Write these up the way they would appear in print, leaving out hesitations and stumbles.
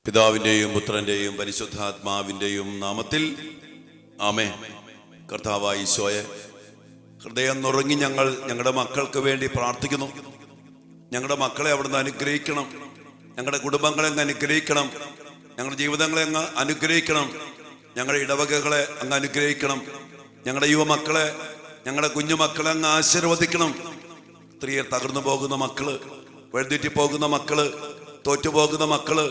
പിതാവിൻ്റെയും പുത്രൻ്റെയും പരിശുദ്ധാത്മാവിൻ്റെയും നാമത്തിൽ ആമേൻ. കർത്താവായ ഈശോയെ, ഹൃദയം നുറങ്ങി ഞങ്ങളുടെ മക്കൾക്ക് വേണ്ടി പ്രാർത്ഥിക്കുന്നു. ഞങ്ങളുടെ മക്കളെ അവിടുന്ന് അനുഗ്രഹിക്കണം, ഞങ്ങളുടെ കുടുംബങ്ങളെ അങ്ങ് അനുഗ്രഹിക്കണം, ഞങ്ങളുടെ ജീവിതങ്ങളെ അങ്ങ് അനുഗ്രഹിക്കണം, ഞങ്ങളുടെ ഇടവകകളെ അങ്ങ് അനുഗ്രഹിക്കണം, ഞങ്ങളുടെ യുവമക്കളെ, ഞങ്ങളുടെ കുഞ്ഞുമക്കളെ അങ്ങ് ആശീർവദിക്കണം. സ്ത്രീയെ തകർന്നു പോകുന്ന മക്കള്, വഴുതിറ്റി പോകുന്ന മക്കള്, തോറ്റുപോകുന്ന മക്കള്,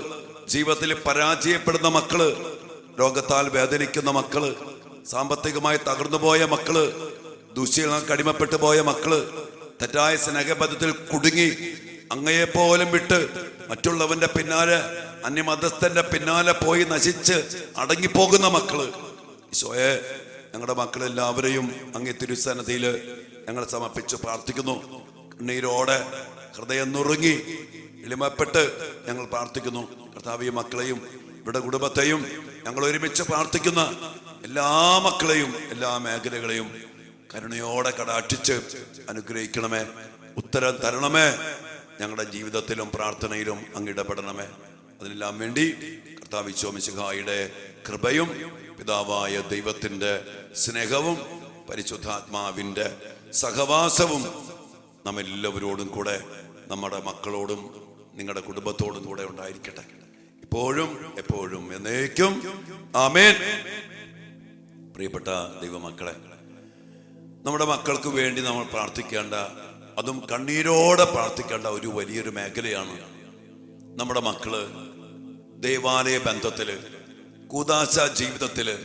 ജീവിതത്തിൽ പരാജയപ്പെടുന്ന മക്കള്, രോഗത്താൽ വേദനിക്കുന്ന മക്കള്, സാമ്പത്തികമായി തകർന്നുപോയ മക്കള്, ദുശ്ശീലങ്ങൾക്ക് അടിമപ്പെട്ടു പോയ മക്കള്, തെറ്റായ സ്നേഹബന്ധത്തിൽ കുടുങ്ങി അങ്ങയെപ്പോലും വിട്ട് മറ്റുള്ളവന്റെ പിന്നാലെ, അന്യമതസ്ഥന്റെ പിന്നാലെ പോയി നശിച്ച് അടങ്ങിപ്പോകുന്ന മക്കള്, ഈശോയെ ഞങ്ങളുടെ മക്കളെല്ലാവരെയും അങ്ങേ തിരുസന്നിധിയിൽ ഞങ്ങൾ സമർപ്പിച്ച് പ്രാർത്ഥിക്കുന്നു. കണ്ണീരോടെ ഹൃദയം നുറുങ്ങി എളിമപ്പെട്ട് ഞങ്ങൾ പ്രാർത്ഥിക്കുന്നു. കർത്താവിയ മക്കളെയും ഇവിടെ കുടുംബത്തെയും ഞങ്ങൾ ഒരുമിച്ച് പ്രാർത്ഥിക്കുന്ന എല്ലാ മക്കളെയും എല്ലാ മേഖലകളെയും കരുണയോടെ കടാക്ഷിച്ച് അനുഗ്രഹിക്കണമേ, ഉത്തരം തരണമേ. ഞങ്ങളുടെ ജീവിതത്തിലും പ്രാർത്ഥനയിലും അങ്ങിടപെടണമേ. അതിനെല്ലാം വേണ്ടി കർത്താവ് ഈശോ മിശിഹായുടെ കൃപയും പിതാവായ ദൈവത്തിന്റെ സ്നേഹവും പരിശുദ്ധാത്മാവിന്റെ സഹവാസവും നമ്മെല്ലാവരോടും കൂടെ, നമ്മുടെ മക്കളോടും നിങ്ങളുടെ കുടുംബത്തോടും കൂടെ ഉണ്ടായിരിക്കട്ടെ, ഇപ്പോഴും എപ്പോഴും എന്നേക്കും. ആമേൻ. പ്രിയപ്പെട്ട ദൈവമക്കളെ, നമ്മുടെ മക്കൾക്ക് വേണ്ടി നമ്മൾ പ്രാർത്ഥിക്കേണ്ട, അതും കണ്ണീരോടെ പ്രാർത്ഥിക്കേണ്ട ഒരു വലിയൊരു മേഖലയാണ് നമ്മുടെ മക്കള് ദൈവാലയ ബന്ധത്തില്, കൂദാശ ജീവിതത്തില്,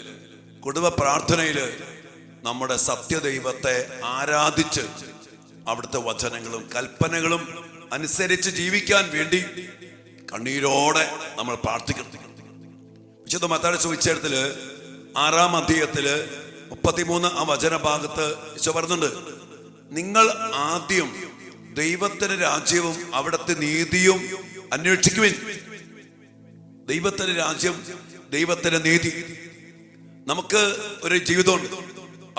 കുടുംബ പ്രാർത്ഥനയില് നമ്മുടെ സത്യദൈവത്തെ ആരാധിച്ച് അവിടുത്തെ വചനങ്ങളും കൽപ്പനകളും അനുസരിച്ച് ജീവിക്കാൻ വേണ്ടി കണ്ണീരോടെ നമ്മൾ പ്രാർത്ഥിക്കണം. വിശുദ്ധ മത്തായിയുടെ സുവിശേഷത്തില് 6-ാം അധ്യായത്തില് 33 വചനഭാഗത്ത് ഈശോ പറയുന്നുണ്ട്, നിങ്ങൾ ആദ്യം ദൈവത്തിന്റെ രാജ്യവും അവിടുത്തെ നീതിയും അന്വേഷിക്കുവിൻ. ദൈവത്തിന്റെ രാജ്യം, ദൈവത്തിന്റെ നീതി. നമുക്ക് ഒരു ജീവിതമുണ്ട്,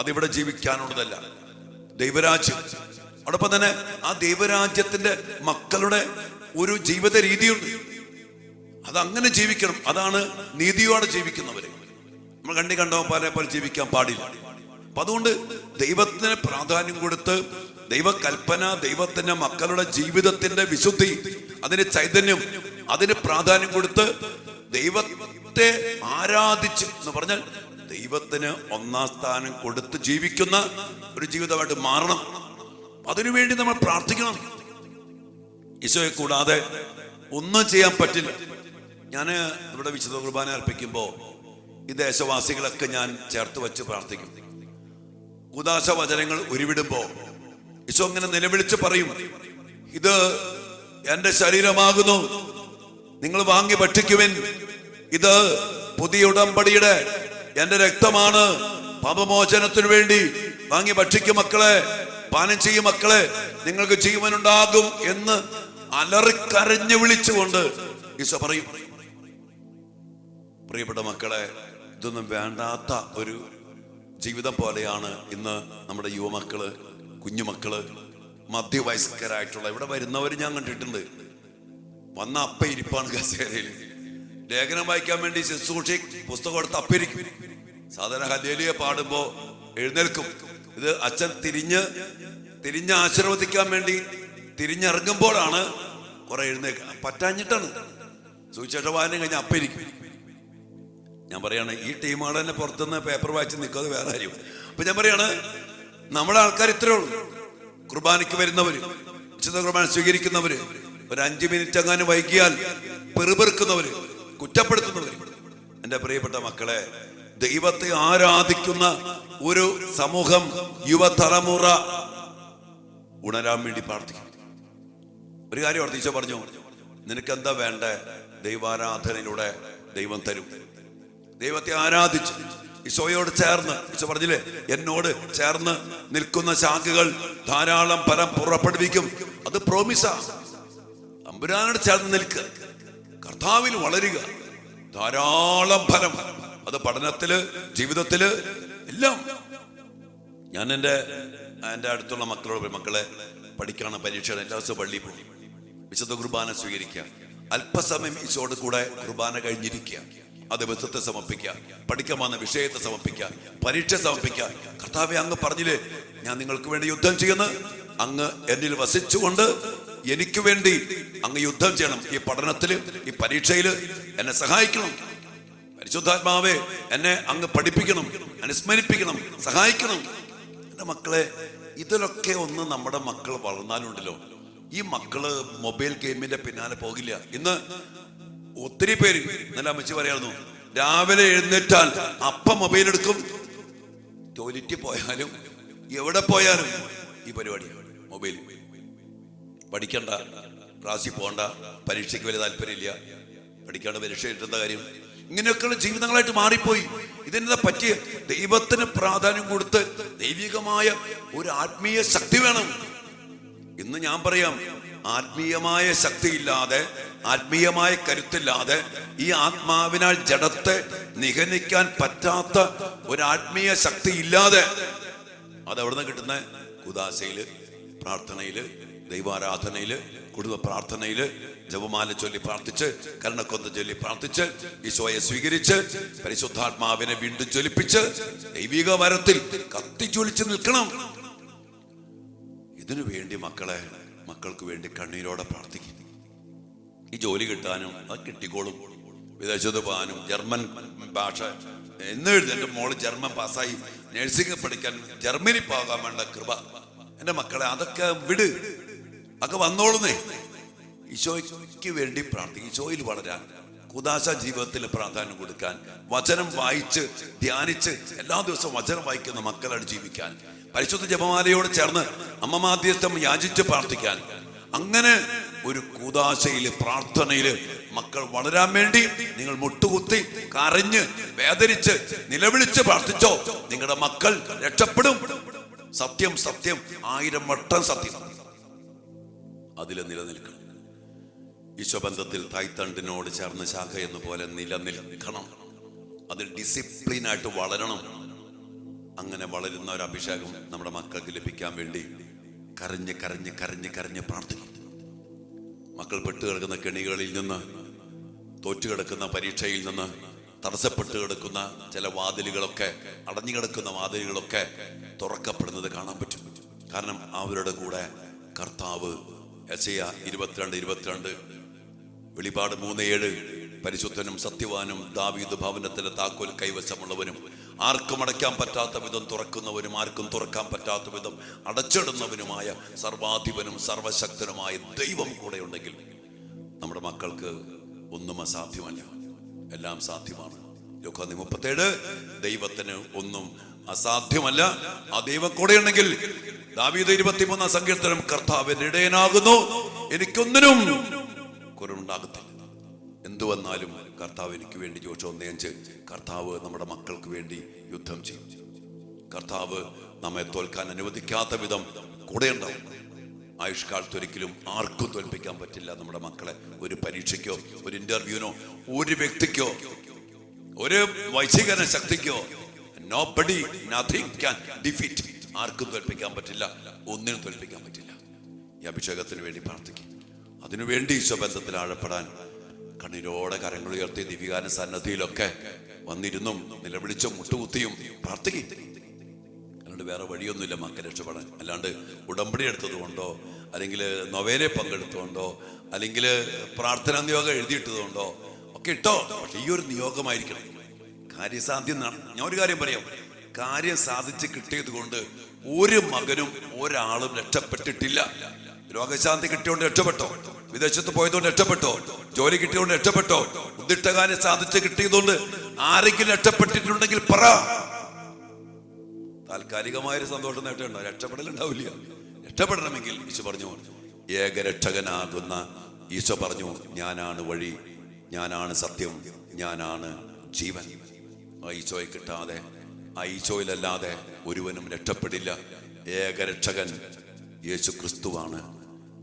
അതിവിടെ ജീവിക്കാനുള്ളതല്ല, ദൈവരാജ്യം. അതോടൊപ്പം തന്നെ ആ ദൈവരാജ്യത്തിന്റെ മക്കളുടെ ഒരു ജീവിത രീതിയുണ്ട്, അതങ്ങനെ ജീവിക്കണം. അതാണ് നീതിയോടെ ജീവിക്കുന്നവര്. നമ്മൾ കണ്ടോ പോലെ ജീവിക്കാൻ പാടില്ല. അപ്പൊ അതുകൊണ്ട് ദൈവത്തിന് പ്രാധാന്യം കൊടുത്ത്, ദൈവകൽപ്പന, ദൈവത്തിന്റെ മക്കളുടെ ജീവിതത്തിന്റെ വിശുദ്ധി, അതിന് ചൈതന്യം, അതിന് പ്രാധാന്യം കൊടുത്ത് ദൈവത്തെ ആരാധിച്ച് എന്ന് പറഞ്ഞാൽ ദൈവത്തിന് ഒന്നാം സ്ഥാനം കൊടുത്ത് ജീവിക്കുന്ന ഒരു ജീവിതമായിട്ട് മാറണം. അതിനുവേണ്ടി നമ്മൾ പ്രാർത്ഥിക്കണം. ഈശോയെ കൂടാതെ ഒന്നും ചെയ്യാൻ പറ്റില്ല. ഞാൻ ഇവിടെ വിശുദ്ധ കുർബാന അർപ്പിക്കുമ്പോൾ ഈ ദേശവാസികളൊക്കെ ഞാൻ ചേർത്ത് വെച്ച് പ്രാർത്ഥിക്കും. കൂദാശ വചനങ്ങൾ ഉരുവിടുമ്പോ ഈശോ ഇങ്ങനെ നിലവിളിച്ച് പറയും, ഇത് എന്റെ ശരീരമാകുന്നു, നിങ്ങൾ വാങ്ങി ഭക്ഷിക്കുവിൻ. ഇത് പുതിയ ഉടമ്പടിയുടെ എന്റെ രക്തമാണ്, പാപമോചനത്തിനു വേണ്ടി വാങ്ങി ഭക്ഷിക്കും മക്കളെ, പാനം ചെയ്യും മക്കളെ, നിങ്ങൾക്ക് ജീവനുണ്ടാകും എന്ന് അലറിക്കരഞ്ഞു വിളിച്ചുകൊണ്ട് ഈശോ പറയും. പ്രിയപ്പെട്ട മക്കളെ, ഇതൊന്നും വേണ്ടാത്ത ഒരു ജീവിതം പോലെയാണ് ഇന്ന് നമ്മുടെ യുവമക്കള്, കുഞ്ഞുമക്കള്, മധ്യവയസ്കരായിട്ടുള്ള ഇവിടെ വരുന്നവര് ഞാൻ കണ്ടിട്ടുണ്ട്. വന്ന അപ്പ ഇരിപ്പാണ് കസേരയിൽ, ലേഖനം വായിക്കാൻ വേണ്ടി ശുശ്രൂഷി പുസ്തകം എടുത്ത് അപ്പിരിക്കും. സാധാരണ ഹല്ലേലൂയ പാടുമ്പോ എഴുന്നേൽക്കും. ഇത് അച്ഛൻ തിരിഞ്ഞ് ആശീർവദിക്കാൻ വേണ്ടി തിരിഞ്ഞിറങ്ങുമ്പോഴാണ് കുറെ എഴുന്നേൽക്കുക. പറ്റാഞ്ഞിട്ടാണ്. സുവിശേഷ വായന കഴിഞ്ഞ അപ്പിരിക്കും. ഞാൻ പറയാണ്, ഈ ടീമുകൾ തന്നെ പുറത്തുനിന്ന് പേപ്പർ വായിച്ച് നിൽക്കാതെ വേറെ ആരും. അപ്പൊ ഞാൻ പറയാണ്, നമ്മുടെ ആൾക്കാർ ഇത്രയേ ഉള്ളൂ. കുർബാനയ്ക്ക് വരുന്നവര്, വിശുദ്ധ കുർബാന സ്വീകരിക്കുന്നവര്, ഒരു 5 മിനിറ്റ് എങ്ങാനും വൈകിയാൽ പെറുപെറുക്കുന്നവര്, കുറ്റപ്പെടുത്തുന്നവര്. എൻ്റെ പ്രിയപ്പെട്ട മക്കളെ, ദൈവത്തെ ആരാധിക്കുന്ന ഒരു സമൂഹം, യുവതലമുറ ഉണരാൻ വേണ്ടി പ്രാർത്ഥിക്കും. ഒരു കാര്യം ഈശോ പറഞ്ഞു, നിനക്കെന്താ വേണ്ടേ? ദൈവാരാധനയിലൂടെ ദൈവം തരും. ദൈവത്തെ ആരാധിച്ച് ഈശോയോട് ചേർന്ന്, ഈശോ പറഞ്ഞില്ലേ, എന്നോട് ചേർന്ന് നിൽക്കുന്ന ശാഖകൾ ധാരാളം ഫലം പുറപ്പെടുവിക്കും. അത് പ്രോമിസാ. അമ്പുരാനോട് ചേർന്ന് നിൽക്കുക, കർത്താവിൽ വളരുക, ധാരാളം ഫലം. അത് പഠനത്തില്, ജീവിതത്തില് എല്ലാം. ഞാൻ എൻ്റെ അടുത്തുള്ള മക്കളോട്, മക്കളെ പഠിക്കണം, പരീക്ഷ എല്ലാ ദിവസവും പള്ളിയിൽ പോകും, വിശുദ്ധ കുർബാന സ്വീകരിക്കുക. അല്പസമയം ഈശോട് കൂടെ കുർബാന കഴിഞ്ഞിരിക്കുക, ആ ദിവസത്തെ സമർപ്പിക്കുക, പഠിക്കാൻ വന്ന വിഷയത്തെ സമർപ്പിക്കുക, പരീക്ഷ സമർപ്പിക്കുക. കർത്താവേ, അങ്ങ് പറഞ്ഞില്ലേ ഞാൻ നിങ്ങൾക്ക് വേണ്ടി യുദ്ധം ചെയ്യുന്നു, അങ്ങ് എന്നിൽ വസിച്ചുകൊണ്ട് എനിക്ക് വേണ്ടി അങ്ങ് യുദ്ധം ചെയ്യണം. ഈ പഠനത്തില്, ഈ പരീക്ഷയില് എന്നെ സഹായിക്കണം. പരിശുദ്ധാത്മാവേ, എന്നെ അങ്ങ് പഠിപ്പിക്കണം, അനുസ്മരിപ്പിക്കണം, സഹായിക്കണം. എന്റെ മക്കളെ, ഇതിലൊക്കെ ഒന്ന് നമ്മുടെ മക്കൾ വളർന്നാലുണ്ടല്ലോ, ഈ മക്കള് മൊബൈൽ ഗെയിമിന്റെ പിന്നാലെ പോകില്ല. ഇന്ന് ഒത്തിരി പേര്, നല്ല അമ്മച്ചി പറയായിരുന്നു, രാവിലെ എഴുന്നേറ്റാൽ അപ്പം മൊബൈൽ എടുക്കും, ടോയ്ലറ്റിൽ പോയാലും എവിടെ പോയാലും ഈ പരിപാടി മൊബൈൽ. പഠിക്കണ്ട, ക്ലാസ്സിൽ പോകണ്ട, പരീക്ഷയ്ക്ക് വലിയ താല്പര്യമില്ല, പഠിക്കാണ്ട് പരീക്ഷ എഴുതുന്ന കാര്യം, ഇങ്ങനെയൊക്കെയുള്ള ജീവിതങ്ങളായിട്ട് മാറിപ്പോയി. ഇതിനെ പറ്റിയ ദൈവത്തിന് പ്രാധാന്യം കൊടുത്ത് ദൈവികമായ ഒരു ആത്മീയ ശക്തി വേണം. ഇന്ന് ഞാൻ പറയാം, ആത്മീയമായ ശക്തിയില്ലാതെ, ആത്മീയമായ കരുത്തില്ലാതെ, ഈ ആത്മാവിനാൽ ജഡത്തെ നിഗനിക്കാൻ പറ്റാത്ത ഒരു ആത്മീയ ശക്തി ഇല്ലാതെ, അതെവിടുന്ന് കിട്ടുന്ന കുദാശയില്, പ്രാർത്ഥനയില്, ദൈവാരാധനയില്, കുടുംബ പ്രാർത്ഥനയില്, ജപമാല ചൊല്ലി പ്രാർത്ഥിച്ച്, കരുണക്കൊന്ത ചൊല്ലി പ്രാർത്ഥിച്ച്, ഈശോയെ സ്വീകരിച്ച്, പരിശുദ്ധാത്മാവിനെ വീണ്ടും ജ്വലിപ്പിച്ച് ദൈവിക വരത്തിൽ കത്തിജ്വലിച്ച് നിൽക്കണം. ഇതിനു വേണ്ടി മക്കൾക്ക് വേണ്ടി കണ്ണീരോടെ പ്രാർത്ഥിക്കും. ഈ ജോലി കിട്ടാനും അത് കിട്ടിക്കോളും, വിദേശത്ത് പോകാനും, ജർമ്മൻ ഭാഷ എന്ന് എന്റെ മോള് ജർമ്മൻ പാസ്സായി നഴ്സിംഗ് പഠിക്കാൻ ജർമ്മനി പോകാൻ വേണ്ട കൃപ. എന്റെ മക്കളെ, അതൊക്കെ വിട്, അതൊക്കെ വന്നോളുന്നേ. ഈശോയ്ക്ക് വേണ്ടി പ്രാർത്ഥിക്കും, ഈശോയിൽ വളരാൻ, കുദാശ ജീവിതത്തിൽ പ്രാധാന്യം കൊടുക്കാൻ, വചനം വായിച്ച് ധ്യാനിച്ച് എല്ലാ ദിവസവും വചനം വായിക്കുന്ന മക്കളാണ് ജീവിക്കാൻ, പരിശുദ്ധ ജപമാലയോട് ചേർന്ന് അമ്മ മാധ്യസ്ഥം യാചിച്ച് പ്രാർത്ഥിക്കാൻ. അങ്ങനെ ഒരു കൂദാശയില്, പ്രാർത്ഥനയില് മക്കൾ വളരാൻ വേണ്ടി നിങ്ങൾ മുട്ടുകുത്തി കരഞ്ഞ് വേദനിച്ച് നിലവിളിച്ച് പ്രാർത്ഥിച്ചോ, നിങ്ങളുടെ മക്കൾ രക്ഷപ്പെടും. സത്യം സത്യം, 1000 വട്ടം സത്യം, അതിൽ നിലനിൽക്കണം. ഈശോബന്ധത്തിൽ തായ്തണ്ടിനോട് ചേർന്ന് ശാഖ എന്ന പോലെ നിലനിൽക്കണം. അതിൽ ഡിസിപ്ലിനായിട്ട് വളരണം. അങ്ങനെ വളരുന്ന ഒരു അഭിഷേകം നമ്മുടെ മക്കൾക്ക് ലഭിക്കാൻ വേണ്ടി കരഞ്ഞ് കരഞ്ഞ് കരഞ്ഞ് കരഞ്ഞ് പ്രാർത്ഥിക്കും. മക്കൾ പെട്ടുകിടക്കുന്ന കെണികളിൽ നിന്ന്, തോറ്റുകിടക്കുന്ന പരീക്ഷയിൽ നിന്ന്, തടസ്സപ്പെട്ട് കിടക്കുന്ന ചില വാതിലുകളൊക്കെ, അടഞ്ഞു കിടക്കുന്ന വാതിലുകളൊക്കെ തുറക്കപ്പെടുന്നത് കാണാൻ പറ്റും. കാരണം അവരുടെ കൂടെ കർത്താവ്, യെശയ്യാ 22:22, വെളിപാട് 3:7, പരിശുദ്ധനും സത്യവാനും ദാവീദ് ഭവനത്തിലെ താക്കോൽ കൈവശമുള്ളവനും, ആർക്കും അടയ്ക്കാൻ പറ്റാത്ത വിധം തുറക്കുന്നവനും ആർക്കും തുറക്കാൻ പറ്റാത്ത വിധം അടച്ചിടുന്നവനുമായ സർവാധിപനും സർവശക്തനുമായ ദൈവം കൂടെ ഉണ്ടെങ്കിൽ നമ്മുടെ മക്കൾക്ക് ഒന്നും അസാധ്യമല്ല, എല്ലാം സാധ്യമാണ്. യോഹന്നാൻ 37, ദൈവത്തിന് ഒന്നും അസാധ്യമല്ല. ആ ദൈവം കൂടെ ഉണ്ടെങ്കിൽ ദാവീദ് 23 സങ്കീർത്തനം, കർത്താവിന്റെ ഇടയനാകുന്നു, എനിക്കൊന്നിനും കുറവുണ്ടാകത്തില്ല. എന്തു വന്നാലും കർത്താവ് എനിക്ക് വേണ്ടി, ജോഷുവ 1:5, കർത്താവ് നമ്മുടെ മക്കൾക്ക് വേണ്ടി യുദ്ധം ചെയ്യും. കർത്താവ് നമ്മെ തോൽക്കാൻ അനുവദിക്കാത്ത വിധം കൂടെ ഉണ്ടാവും. ആയുഷ്കാലത്തൊരിക്കലും ആർക്കും തോൽപ്പിക്കാൻ പറ്റില്ല നമ്മുടെ മക്കളെ. ഒരു പരീക്ഷയ്ക്കോ, ഒരു ഇന്റർവ്യൂവിനോ, ഒരു വ്യക്തിക്കോ, ഒരു വൈശികന ശക്തിക്കോ, nobody, nothing can defeat. ആർക്കും തോൽപ്പിക്കാൻ പറ്റില്ല, ഒന്നിനും തോൽപ്പിക്കാൻ പറ്റില്ല. ഈ അഭിഷേകത്തിന് വേണ്ടി പ്രാർത്ഥിക്കും. അതിനുവേണ്ടി ഈശോബന്ധത്തിൽ ആഴപ്പെടാൻ കണ്ണീരോടെ കരങ്ങൾ ഉയർത്തി ദിവികാന സന്നദ്ധിയിലൊക്കെ വന്നിരുന്നും നിലവിളിച്ചും മുട്ടുകുത്തിയും പ്രാർത്ഥിക്കും. അല്ലാണ്ട് വേറെ വഴിയൊന്നുമില്ല മക്കൾ രക്ഷപ്പെടാൻ. അല്ലാണ്ട് ഉടമ്പടി എടുത്തത് കൊണ്ടോ, അല്ലെങ്കിൽ നൊവേനെ പങ്കെടുത്തുകൊണ്ടോ, അല്ലെങ്കിൽ പ്രാർത്ഥനാ നിയോഗം എഴുതിയിട്ടതുകൊണ്ടോ ഒക്കെ ഇട്ടോ. പക്ഷെ ഈ ഒരു നിയോഗമായിരിക്കണം കാര്യസാധ്യം. ഞാൻ ഒരു കാര്യം പറയാം, കാര്യം സാധിച്ച് കിട്ടിയത് കൊണ്ട് ഒരു മകനും ഒരാളും രക്ഷപ്പെട്ടിട്ടില്ല. രോഗശാന്തി കിട്ടിയോണ്ട് രക്ഷപ്പെട്ടോ, വിദേശത്ത് പോയതുകൊണ്ട് രക്ഷപ്പെട്ടോ, ജോലി കിട്ടിയോണ്ട് രക്ഷപ്പെട്ടോ, ഉദ്ദിഷ്ട കാര്യം സാധിച്ച് കിട്ടിയതുകൊണ്ട് ആരെങ്കിലും രക്ഷപ്പെട്ടിട്ടുണ്ടെങ്കിൽ പറ. താൽക്കാലികമായൊരു സന്തോഷം നേട്ടമുണ്ടോ? രക്ഷപ്പെടലുണ്ടാവില്ല. രക്ഷപ്പെടണമെങ്കിൽ ഈശോ പറഞ്ഞു, ഏകരക്ഷകനാകുന്ന ഈശോ പറഞ്ഞു, ഞാനാണ് വഴി, ഞാനാണ് സത്യം, ഞാനാണ് ജീവൻ. ആ ഈശോയെ കിട്ടാതെ, ആ ഈശോയിലല്ലാതെ ഒരുവനും രക്ഷപ്പെടില്ല. ഏകരക്ഷകൻ യേശു ക്രിസ്തുവാണ്.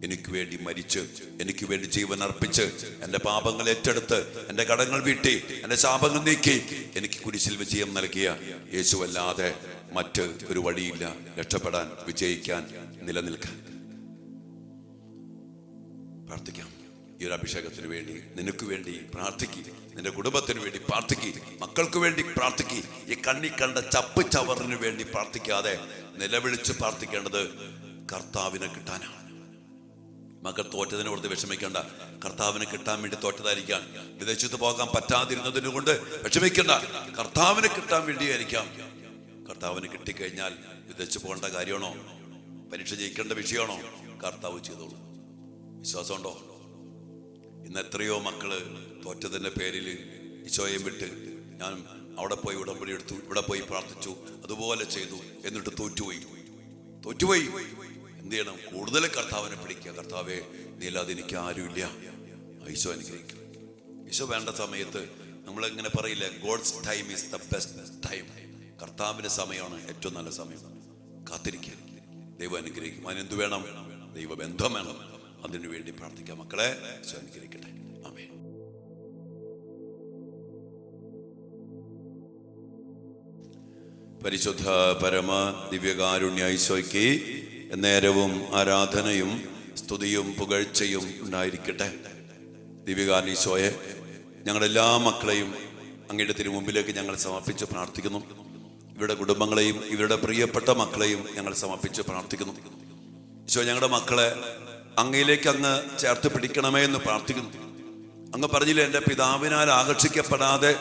എനിക്ക് വേണ്ടി മരിച്ച്, എനിക്ക് വേണ്ടി ജീവൻ അർപ്പിച്ച്, എൻ്റെ പാപങ്ങൾ ഏറ്റെടുത്ത്, എൻ്റെ കടങ്ങൾ വീട്ടി, എൻ്റെ ശാപങ്ങൾ നീക്കി എനിക്ക് കുരിശിൽ വിജയം നൽകിയ യേശുവല്ലാതെ മറ്റ് ഒരു വഴിയില്ല രക്ഷപ്പെടാൻ, വിജയിക്കാൻ, നിലനിൽക്കാൻ. പ്രാർത്ഥിക്കാം. ഈ ഒരു അഭിഷേകത്തിന് വേണ്ടി നിനക്ക് വേണ്ടി പ്രാർത്ഥിക്കുക, നിന്റെ കുടുംബത്തിന് വേണ്ടി പ്രാർത്ഥിക്കുക, മക്കൾക്ക് വേണ്ടി പ്രാർത്ഥിക്കുക. ഈ കണ്ണി കണ്ട ചപ്പ് ചവറിന് വേണ്ടി പ്രാർത്ഥിക്കാതെ നിലവിളിച്ച് പ്രാർത്ഥിക്കേണ്ടത് കർത്താവിനെ കിട്ടാനാണ്. മക്കൾ തോറ്റതിനെ ഓർത്ത് വിഷമിക്കേണ്ട. കർത്താവിനെ കിട്ടാൻ വേണ്ടി തോറ്റതായിരിക്കാം. വിദേശത്ത് പോകാൻ പറ്റാതിരുന്നതിന് കൊണ്ട് വിഷമിക്കേണ്ട. കർത്താവിനെ കിട്ടാൻ വേണ്ടിയായിരിക്കാം. കർത്താവിന് കിട്ടിക്കഴിഞ്ഞാൽ വിദേശത്ത് പോകേണ്ട കാര്യമാണോ? പരീക്ഷ ജയിക്കേണ്ട വിഷയമാണോ? കർത്താവ് ചെയ്തോളൂ. വിശ്വാസമുണ്ടോ? ഇന്ന് എത്രയോ മക്കള് തോറ്റതിന്റെ പേരിൽ ഈശോയെ വിട്ട് ഞാൻ അവിടെ പോയി ഉടമ്പടി എടുത്തു, ഇവിടെ പോയി പ്രാർത്ഥിച്ചു, അതുപോലെ ചെയ്തു, എന്നിട്ട് തോറ്റുപോയി. എന്ത് ചെയ്യണം? കൂടുതൽ കർത്താവിനെ പിടിക്കുക. കർത്താവെ, നീ അല്ലാതെ എനിക്ക് ആരുമില്ല. ഈശോ അനുഗ്രഹിക്കും. ഈശോ വേണ്ട സമയത്ത് നമ്മളിങ്ങനെ പറയില്ലേ, God's time is the best time. കർത്താവിന്റെ സമയമാണ് ഏറ്റവും നല്ല സമയം. കാത്തിരിക്കുക, ദൈവം അനുഗ്രഹിക്കും. അതിനെന്ത് വേണം? ദൈവബന്ധം വേണം. അതിനു വേണ്ടി പ്രാർത്ഥിക്കാം. മക്കളെ, ഈശോ അനുഗ്രഹിക്കട്ടെ. ആമേൻ. പരിശുദ്ധ പരമ ദിവ്യകാരുണ്യ ഈശോയ്ക്ക് നേരവും ആരാധനയും സ്തുതിയും പുകഴ്ചയും ഉണ്ടായിരിക്കട്ടെ. ദിവ്യകാരുണ്യ ഈശോയെ, ഞങ്ങളെല്ലാ മക്കളെയും അങ്ങയുടെ തിരുമുമ്പിലേക്ക് ഞങ്ങൾ സമർപ്പിച്ച് പ്രാർത്ഥിക്കുന്നു. ഇവരുടെ കുടുംബങ്ങളെയും ഇവരുടെ പ്രിയപ്പെട്ട മക്കളെയും ഞങ്ങൾ സമർപ്പിച്ച് പ്രാർത്ഥിക്കുന്നു. ഈശോ, ഞങ്ങളുടെ മക്കളെ അങ്ങയിലേക്ക് അങ്ങ് ചേർത്ത് പിടിക്കണമേ എന്ന് പ്രാർത്ഥിക്കുന്നു. അങ്ങ് പറഞ്ഞില്ലേ, എൻ്റെ പിതാവിനാൽ ആകർഷിക്കപ്പെടാതെ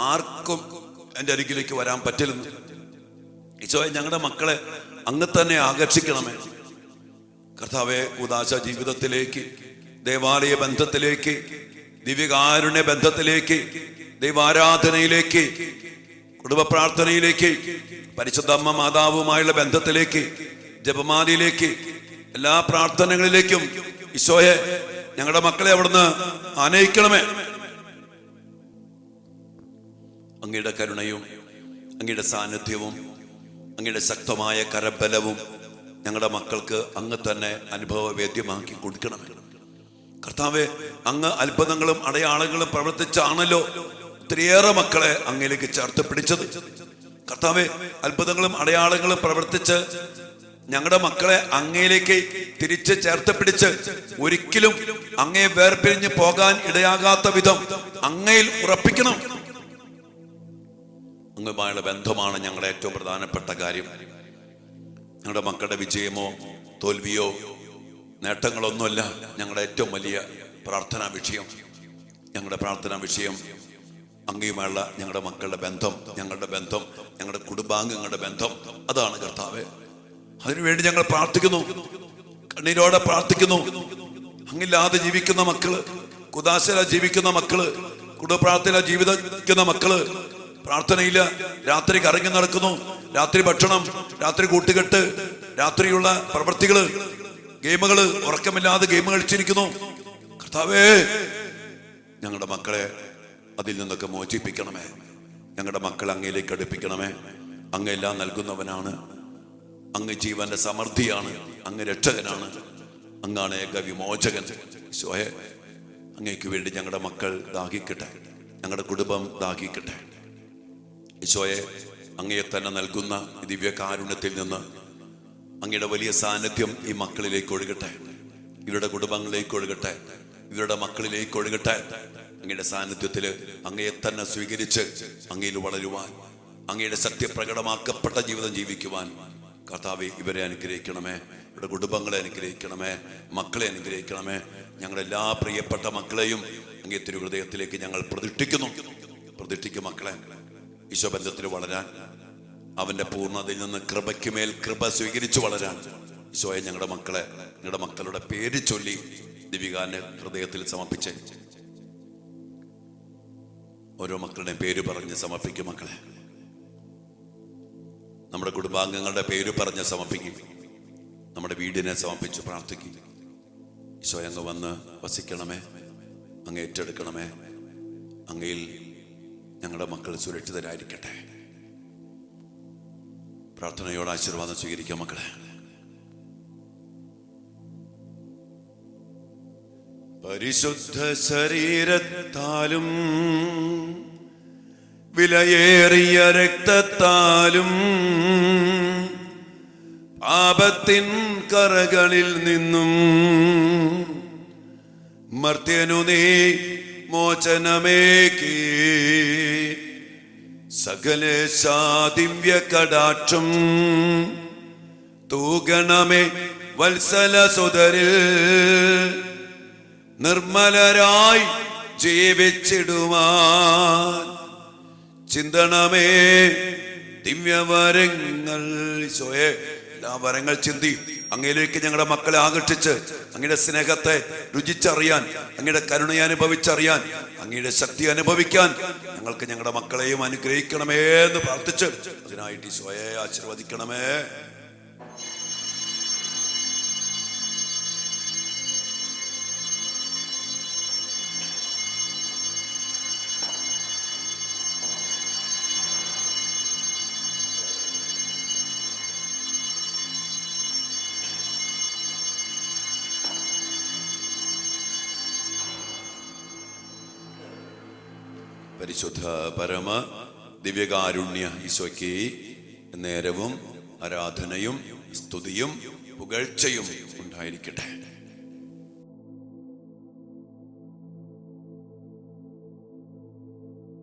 ആർക്കും എൻ്റെ അരികിലേക്ക് വരാൻ പറ്റില്ലെന്ന്. ഈശോയെ, ഞങ്ങളുടെ മക്കളെ അങ്ങ് തന്നെ ആകർഷിക്കണമേ. കർത്താവെ, ഉദാശ ജീവിതത്തിലേക്ക്, ദേവാലയ ബന്ധത്തിലേക്ക്, ദിവ്യകാരുണ്യ ബന്ധത്തിലേക്ക്, ദൈവാരാധനയിലേക്ക്, കുടുംബ പ്രാർത്ഥനയിലേക്ക്, പരിശുദ്ധ അമ്മ മാതാവുമായുള്ള ബന്ധത്തിലേക്ക്, ജപമാലയിലേക്ക്, എല്ലാ പ്രാർത്ഥനകളിലേക്കും ഈശോയെ ഞങ്ങളുടെ മക്കളെ അവിടുന്ന് ആനയിക്കണമേ. അങ്ങയുടെ കരുണയും അങ്ങയുടെ സാന്നിധ്യവും അങ്ങയുടെ ശക്തമായ കരബലവും ഞങ്ങളുടെ മക്കൾക്ക് അങ്ങ് തന്നെ അനുഭവവേദ്യമാക്കി കൊടുക്കണമേ. കർത്താവെ, അങ്ങ് അത്ഭുതങ്ങളും അടയാളങ്ങളും പ്രവർത്തിച്ചാണല്ലോ ഒത്തിരിയേറെ മക്കളെ അങ്ങയിലേക്ക് ചേർത്ത് പിടിച്ചത്. കർത്താവെ, അത്ഭുതങ്ങളും അടയാളങ്ങളും പ്രവർത്തിച്ച് ഞങ്ങളുടെ മക്കളെ അങ്ങയിലേക്ക് തിരിച്ച് ചേർത്ത് പിടിച്ച് ഒരിക്കലും അങ്ങയെ വേർപിരിഞ്ഞ് പോകാൻ ഇടയാകാത്ത വിധം അങ്ങയിൽ ഉറപ്പിക്കണം. അങ്ങുമായുള്ള ബന്ധമാണ് ഞങ്ങളുടെ ഏറ്റവും പ്രധാനപ്പെട്ട കാര്യം. ഞങ്ങളുടെ മക്കളുടെ വിജയമോ തോൽവിയോ നേട്ടങ്ങളൊന്നുമല്ല ഞങ്ങളുടെ ഏറ്റവും വലിയ പ്രാർത്ഥനാ വിഷയം. ഞങ്ങളുടെ പ്രാർത്ഥനാ വിഷയം അങ്ങയുമായുള്ള ഞങ്ങളുടെ മക്കളുടെ ബന്ധം, ഞങ്ങളുടെ കുടുംബാംഗങ്ങളുടെ ബന്ധം. അതാണ് കർത്താവേ. അതിനുവേണ്ടി ഞങ്ങൾ പ്രാർത്ഥിക്കുന്നു, കണ്ണീരോടെ പ്രാർത്ഥിക്കുന്നു. അങ്ങില്ലാതെ ജീവിക്കുന്ന മക്കള്, കുദാശയില ജീവിക്കുന്ന മക്കള്, കുടുംബപ്രാർത്ഥന ജീവിക്കുന്ന മക്കള്, പ്രാർത്ഥനയില്ല, രാത്രി കറങ്ങി നടക്കുന്നു, രാത്രി ഭക്ഷണം, രാത്രി കൂട്ടുകെട്ട്, രാത്രിയുള്ള പ്രവൃത്തികള്, ഗെയിമുകള്, ഉറക്കമില്ലാതെ ഗെയിം കളിച്ചിരിക്കുന്നു. കർത്താവേ, ഞങ്ങളുടെ മക്കളെ അതിൽ നിന്നൊക്കെ മോചിപ്പിക്കണമേ. ഞങ്ങളുടെ മക്കളെ അങ്ങയിലേക്ക് അടുപ്പിക്കണമേ. അങ്ങെല്ലാം നൽകുന്നവനാണ്, അങ്ങ് ജീവന്റെ സമൃദ്ധിയാണ്, അങ്ങ് രക്ഷകനാണ്, അങ്ങാണ് ഏക വിമോചകൻ. ഈശോയെ, അങ്ങേക്ക് വേണ്ടി ഞങ്ങളുടെ മക്കൾ ദാഹിക്കട്ടെ, ഞങ്ങളുടെ കുടുംബം ദാഹിക്കട്ടെ. ഈശോയെ, അങ്ങയെ തന്നെ നൽകുന്ന ദിവ്യകാരുണ്യത്തിൽ നിന്ന് അങ്ങയുടെ വലിയ സാന്നിധ്യം ഈ മക്കളിലേക്ക് ഒഴുകട്ടെ, ഇവരുടെ കുടുംബങ്ങളിലേക്ക് ഒഴുകട്ടെ, ഇവരുടെ മക്കളിലേക്ക് ഒഴുകട്ടെ. അങ്ങയുടെ സാന്നിധ്യത്തിൽ അങ്ങയെ തന്നെ സ്വീകരിച്ച് അങ്ങയിൽ വളരുവാൻ, അങ്ങയുടെ സത്യപ്രകടമാക്കപ്പെട്ട ജീവിതം ജീവിക്കുവാൻ കർത്താവേ ഇവരെ അനുഗ്രഹിക്കണമേ. ഇവരുടെ കുടുംബങ്ങളെ അനുഗ്രഹിക്കണമേ, മക്കളെ അനുഗ്രഹിക്കണമേ. ഞങ്ങളെല്ലാ പ്രിയപ്പെട്ട മക്കളെയും അങ്ങേ തിരുഹൃദയത്തിലേക്ക് ഞങ്ങൾ പ്രതിഷ്ഠിക്കും മക്കളെ. ഈശോബന്ധത്തിൽ വളരാൻ, അവന്റെ പൂർണ്ണതയിൽ നിന്ന് കൃപയ്ക്കുമേൽ കൃപ സ്വീകരിച്ചു വളരാൻ ഈശോയെ ഞങ്ങളുടെ മക്കളെ, ഞങ്ങളുടെ മക്കളുടെ പേര് ചൊല്ലി ദിവികാന്റെ ഹൃദയത്തിൽ സമർപ്പിച്ച് ഓരോ മക്കളുടെ പേര് പറഞ്ഞ് സമർപ്പിക്കും മക്കളെ. നമ്മുടെ കുടുംബാംഗങ്ങളുടെ പേര് പറഞ്ഞ് സമർപ്പിക്കും, നമ്മുടെ വീടിനെ സമർപ്പിച്ച് പ്രാർത്ഥിക്കും. ഈശോ അങ്ങ് വന്ന് വസിക്കണമേ, അങ്ങ് ഏറ്റെടുക്കണമേ. അങ്ങയിൽ ഞങ്ങളുടെ മക്കൾ സുരക്ഷിതരായിരിക്കട്ടെ. പ്രാർത്ഥനയോട് ആശീർവാദം സ്വീകരിക്കാം മക്കളെ. പരിശുദ്ധ ശരീരത്താലും വിലയേറിയ രക്തത്താലും പാപത്തിൻ കറകളിൽ നിന്നും മർത്യനു നീ മോചനമേകി സകലേശാ ദിവ്യ കടാക്ഷം തൂഗണമേ വത്സല സുതരിൽ നിർമ്മലരായി ജീവിച്ചിടുവാൻ ചിന്തണമേ ദിവ്യവരങ്ങൾ. ഈശോയെ, എല്ലാ വരങ്ങൾ ചിന്തി അങ്ങയിലേക്ക് ഞങ്ങളുടെ മക്കളെ ആകർഷിച്ച് അങ്ങയുടെ സ്നേഹത്തെ രുചിച്ചറിയാൻ, അങ്ങയുടെ കരുണയെ അനുഭവിച്ചറിയാൻ, അങ്ങയുടെ ശക്തി അനുഭവിക്കാൻ ഞങ്ങൾക്ക് ഞങ്ങളുടെ മക്കളെയും അനുഗ്രഹിക്കണമേ എന്ന് പ്രാർത്ഥിച്ച് അതിനായിട്ട് ഈശോയെ ആശീർവദിക്കണമേ. പരിശുദ്ധ പരമ ദിവ്യകാരുണ്യ ഈശോയ്ക്ക് നേരവും ആരാധനയും സ്തുതിയും പുകഴ്ചയും ഉണ്ടായിരിക്കട്ടെ.